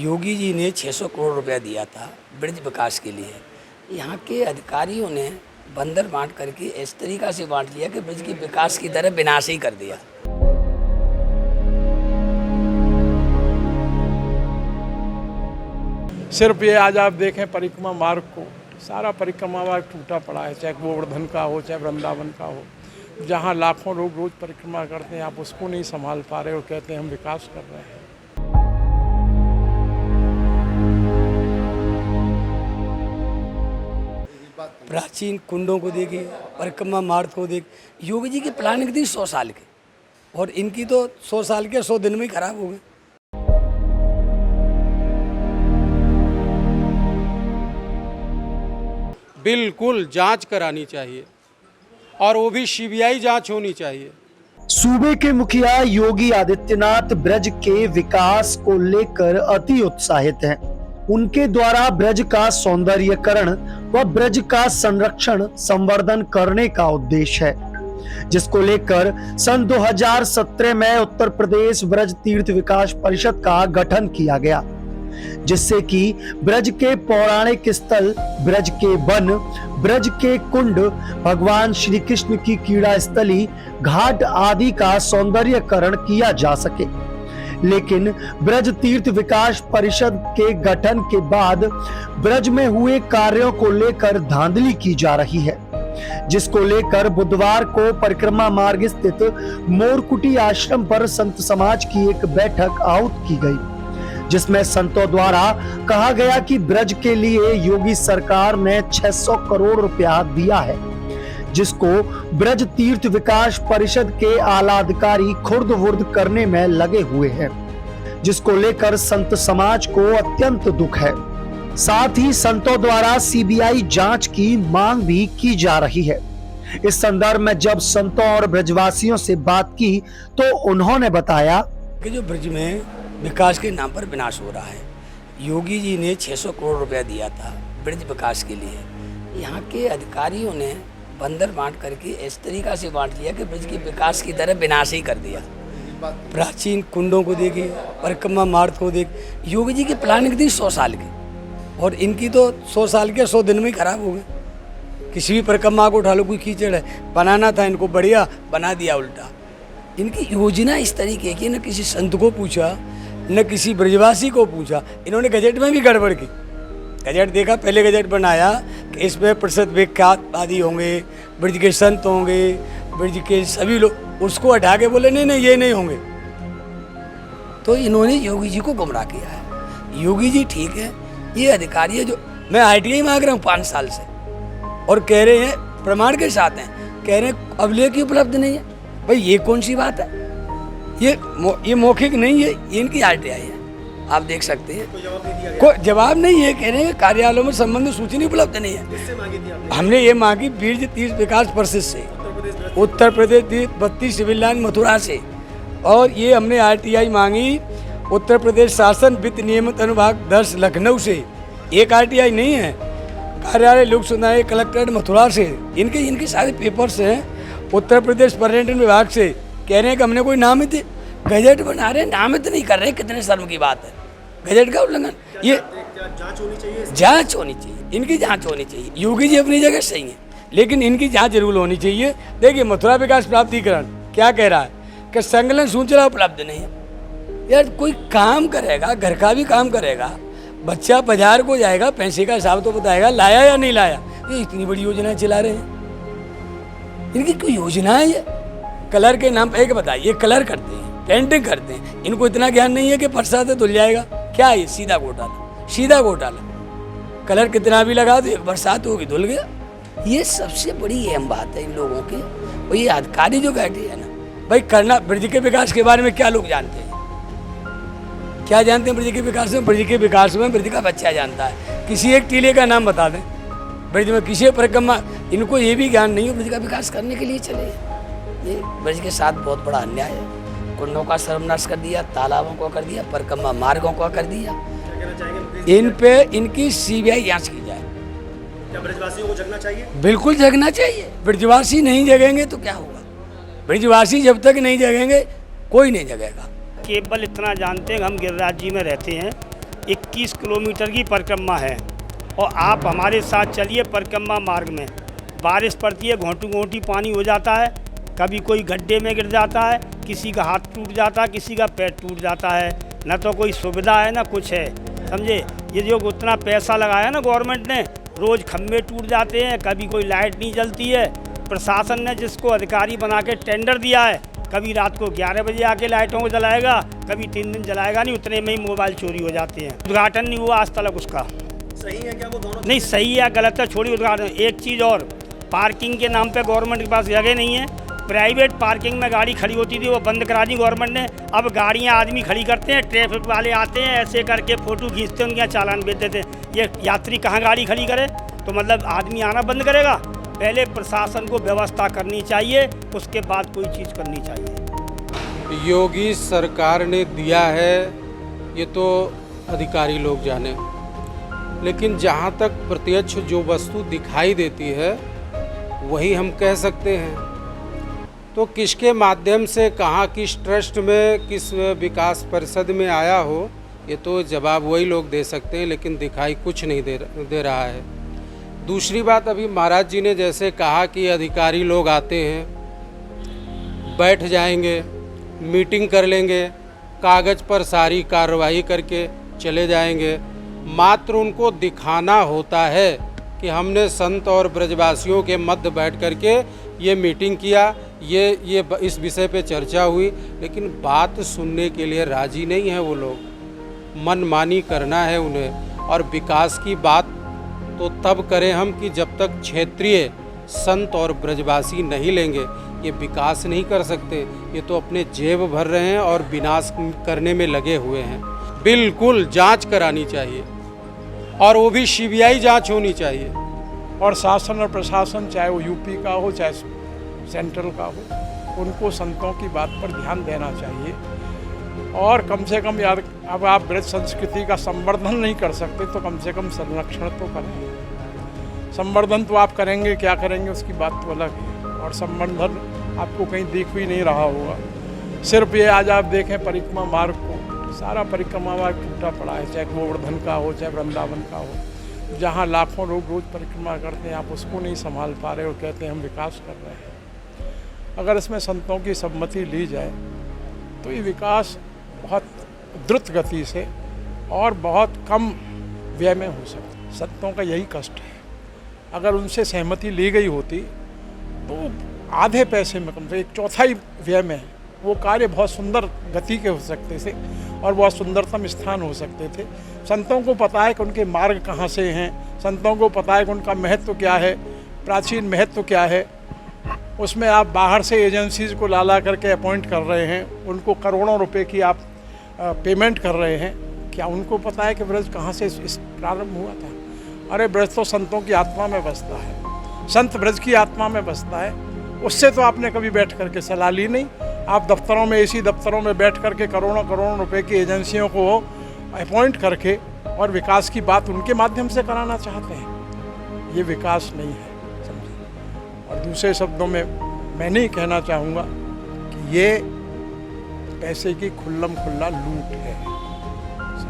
योगी जी ने 600 करोड़ रुपया दिया था ब्रिज विकास के लिए। यहाँ के अधिकारियों ने बंदर बांट करके इस तरीक़ा से बांट लिया कि ब्रिज की विकास की तरह विनाश ही कर दिया। सिर्फ ये आज आप देखें परिक्रमा मार्ग को, सारा परिक्रमा मार्ग टूटा पड़ा है, चाहे गोवर्धन का हो चाहे वृंदावन का हो, जहाँ लाखों लोग रोज परिक्रमा करते हैं, आप उसको नहीं संभाल पा रहे और कहते हैं हम विकास कर रहे हैं। प्राचीन कुंडों को देखिए, परिक्रमा मार्ग को देख। योगी जी की प्लानिंग थी 100 साल की, और इनकी तो 100 साल के 100 दिन में ही खराब हो गए। बिल्कुल जांच करानी चाहिए, और वो भी सीबीआई जांच होनी चाहिए। सूबे के मुखिया योगी आदित्यनाथ ब्रज के विकास को लेकर अति उत्साहित हैं। उनके द्वारा ब्रज का सौंदर्यीकरण व ब्रज का संरक्षण संवर्धन करने का उद्देश्य है, जिसको लेकर सन 2017 में उत्तर प्रदेश ब्रज तीर्थ विकास परिषद का गठन किया गया, जिससे कि ब्रज के पौराणिक स्थल, ब्रज के वन, ब्रज के कुंड, भगवान श्री कृष्ण की क्रीड़ा स्थली, घाट आदि का सौंदर्यीकरण किया जा सके। लेकिन ब्रज तीर्थ विकास परिषद के गठन के बाद ब्रज में हुए कार्यों को लेकर धांधली की जा रही है, जिसको लेकर बुधवार को परिक्रमा मार्ग स्थित मोरकुटी आश्रम पर संत समाज की एक बैठक आहूत की गई, जिसमें संतों द्वारा कहा गया कि ब्रज के लिए योगी सरकार ने 600 करोड़ रुपया दिया है, जिसको ब्रज तीर्थ विकास परिषद के आला अधिकारी खुर्द वुर्द करने में लगे हुए हैं, जिसको लेकर संत समाज को अत्यंत दुख है। साथ ही संतों द्वारा सीबीआई जांच की मांग भी की जा रही है। इस संदर्भ में जब संतों और ब्रजवासियों से बात की तो उन्होंने बताया कि जो ब्रज में विकास के नाम पर विनाश हो रहा है, योगी जी ने 600 करोड़ रुपया दिया था ब्रिज विकास के लिए। यहाँ के अधिकारियों ने बंदर बांट करके इस तरीक़ा से बांट लिया कि ब्रिज की विकास की तरह विनाश ही कर दिया। प्राचीन कुंडों को देखिए, परिक्रमा मार्ग को देख। योगी जी की प्लानिंग थी 100 साल की, और इनकी तो 100 साल के 100 दिन में ही खराब हो गए। किसी भी परिक्रमा को उठा लो, कोई कीचड़ है, बनाना था इनको बढ़िया, बना दिया उल्टा। इनकी योजना इस तरीके की, न किसी संत को पूछा न किसी ब्रजवासी को पूछा। इन्होंने गजट में भी गड़बड़ की। गजट देखा, पहले गजट बनाया कि इसमें प्रतिशत विख्यात आदि होंगे, ब्रज के संत होंगे, ब्रज के सभी लोग, उसको हटा के बोले नहीं नहीं ये नहीं होंगे। तो इन्होंने योगी जी को गुमराह किया है। योगी जी ठीक है, ये अधिकारी है जो मैं ITI मांग रहा हूँ 5 साल से, और कह रहे हैं प्रमाण के साथ हैं, कह रहे हैं अभिलेख की उपलब्ध नहीं है। भाई ये कौन सी बात है? ये मौखिक नहीं है, ये इनकी RTI है, आप देख सकते हैं। कोई जवाब नहीं है, कह रहे हैं कार्यालयों में संबंधित सूचना उपलब्ध नहीं है। हमने ये मांगी ब्रज तीर्थ विकास परिषद से, उत्तर प्रदेश 32 सिविल लाइन मथुरा से, और ये हमने RTI मांगी उत्तर प्रदेश शासन वित्त नियमित अनुभाग 10 लखनऊ से। एक RTI नहीं है, कार्यालय लोक सुनवाई कलेक्ट्रेट मथुरा से। इनके सारे पेपर्स हैं उत्तर प्रदेश पर्यटन विभाग से। कह रहे हैं कि हमने कोई नामित गजट बना रहे हैं, नामित नहीं कर रहे। कितने शर्म की बात है, गजट का उल्लंघन। ये जांच होनी चाहिए, इनकी जांच होनी चाहिए। योगी जी अपनी जगह सही है, लेकिन इनकी जांच जरूर होनी चाहिए। देखिए मथुरा विकास प्राधिकरण क्या कह रहा है कि संकलन सूचना उपलब्ध नहीं है। यार कोई काम करेगा, घर का भी काम करेगा, बच्चा बाजार को जाएगा, पैसे का हिसाब तो बताएगा लाया या नहीं लाया। ये इतनी बड़ी योजना चला रहे हैं, इनकी कोई योजना है? ये कलर के नाम पे, एक बताइए, कलर करते हैं, पेंटिंग करते हैं, इनको इतना ज्ञान नहीं है कि प्रसाद है धुल जाएगा। क्या है? सीधा घोटाला, सीधा घोटाला। कलर कितना भी लगा दो, बरसात होगी धुल गया। ये सबसे बड़ी अहम बात है इन लोगों की। और ये अधिकारी जो बैठे है ना, भाई करना ब्रज के विकास के बारे में क्या लोग जानते हैं? क्या जानते हैं ब्रज के विकास में? ब्रज के विकास में ब्रज का बच्चा जानता है। किसी एक टीले का नाम बता दें ब्रज में, किसी परिक्रमा, इनको ये भी ज्ञान नहीं है ब्रज का विकास करने के लिए चले। ये ब्रज के साथ बहुत बड़ा अन्याय है। कुंडों का सर्वनाश कर दिया, तालाबों को कर दिया, परिक्रमा मार्गों को कर दिया। इन पे इनकी CBI जांच की जाए। क्या ब्रजवासियों को जगना चाहिए? बिल्कुल जगना चाहिए। ब्रजवासी नहीं जगेंगे तो क्या होगा? ब्रजवासी जब तक नहीं जगेंगे कोई नहीं जगेगा। केवल इतना जानते हैं, हम गिरिराज जी में रहते हैं, 21 किलोमीटर की परिक्रमा है और आप हमारे साथ चलिए परिक्रमा मार्ग में। बारिश पड़ती है, घोंटू घोंटी पानी हो जाता है, कभी कोई गड्ढे में गिर जाता है, किसी का हाथ टूट जाता है, किसी का पैर टूट जाता है, न तो कोई सुविधा है ना कुछ है, समझे। ये जो उतना पैसा लगाया ना गवर्नमेंट ने, रोज़ खम्भे टूट जाते हैं, कभी कोई लाइट नहीं जलती है। प्रशासन ने जिसको अधिकारी बना के टेंडर दिया है, कभी रात को 11 बजे आके लाइटों को जलाएगा, कभी 3 दिन जलाएगा नहीं, उतने में ही मोबाइल चोरी हो जाते हैं। उद्घाटन नहीं हुआ आज तक उसका। सही है क्या वो दोनों? नहीं सही है गलत है छोड़ी उद्घाटन। एक चीज़ और, पार्किंग के नाम पे गवर्नमेंट के पास जगह नहीं है। प्राइवेट पार्किंग में गाड़ी खड़ी होती थी, वो बंद करा दी गवर्नमेंट ने। अब गाड़ियां आदमी खड़ी करते हैं, ट्रैफिक वाले आते हैं, ऐसे करके फ़ोटो खींचते हैं, उनके चालान भेज देते हैं। ये यात्री कहाँ गाड़ी खड़ी करे? तो मतलब आदमी आना बंद करेगा? पहले प्रशासन को व्यवस्था करनी चाहिए, उसके बाद कोई चीज़ करनी चाहिए। योगी सरकार ने दिया है ये तो अधिकारी लोग जाने, लेकिन जहाँ तक प्रत्यक्ष जो वस्तु दिखाई देती है वही हम कह सकते हैं। तो किसके माध्यम से, कहाँ, किस ट्रस्ट में, किस विकास परिषद में आया हो, ये तो जवाब वही लोग दे सकते हैं, लेकिन दिखाई कुछ नहीं दे रहा है। दूसरी बात, अभी महाराज जी ने जैसे कहा कि अधिकारी लोग आते हैं, बैठ जाएंगे, मीटिंग कर लेंगे, कागज़ पर सारी कार्रवाई करके चले जाएंगे। मात्र उनको दिखाना होता है कि हमने संत और ब्रजवासियों के मध्य बैठ करके ये मीटिंग किया, ये इस विषय पे चर्चा हुई, लेकिन बात सुनने के लिए राजी नहीं है वो लोग। मनमानी करना है उन्हें। और विकास की बात तो तब करें हम कि जब तक क्षेत्रीय संत और ब्रजवासी नहीं लेंगे, ये विकास नहीं कर सकते। ये तो अपने जेब भर रहे हैं और विनाश करने में लगे हुए हैं। बिल्कुल जांच करानी चाहिए, और वो भी सीबीआई जांच होनी चाहिए। और शासन और प्रशासन, चाहे वो यूपी का हो चाहे सेंट्रल का हो, उनको संतों की बात पर ध्यान देना चाहिए। और कम से कम यार, अब आप ब्रज संस्कृति का संवर्धन नहीं कर सकते तो कम से कम संरक्षण तो करें। संवर्धन तो आप करेंगे, क्या करेंगे उसकी बात तो अलग है। और संवर्धन आपको कहीं दिख भी नहीं रहा होगा। सिर्फ ये आज आप देखें परिक्रमा मार्ग को, सारा परिक्रमा मार्ग टूटा पड़ा है, चाहे गोवर्धन का हो चाहे वृंदावन का हो, जहाँ लाखों लोग रोज़ परिक्रमा करते हैं, आप उसको नहीं संभाल पा रहे और कहते हैं हम विकास कर रहे हैं। अगर इसमें संतों की सम्मति ली जाए तो ये विकास बहुत द्रुत गति से और बहुत कम व्यय में हो सकता है। संतों का यही कष्ट है। अगर उनसे सहमति ली गई होती तो आधे पैसे में, कम से 1/4 व्यय में वो कार्य बहुत सुंदर गति के हो सकते थे और बहुत सुंदरतम स्थान हो सकते थे। संतों को पता है कि उनके मार्ग कहाँ से हैं, संतों को पता है कि उनका महत्व क्या है, प्राचीन महत्व क्या है। उसमें आप बाहर से एजेंसीज़ को ला करके अपॉइंट कर रहे हैं, उनको करोड़ों रुपए की आप पेमेंट कर रहे हैं। क्या उनको पता है कि ब्रज कहाँ से इस प्रारंभ हुआ था? अरे ब्रज तो संतों की आत्मा में बसता है, संत ब्रज की आत्मा में बसता है। उससे तो आपने कभी बैठ करके सलाह ली नहीं। आप दफ्तरों में, इसी दफ्तरों में बैठ करके करोड़ों करोड़ों रुपए की एजेंसियों को अपॉइंट करके और विकास की बात उनके माध्यम से कराना चाहते हैं। ये विकास नहीं है, समझिए। और दूसरे शब्दों में मैं नहीं कहना चाहूँगा कि ये पैसे की खुल्लम खुल्ला लूट है।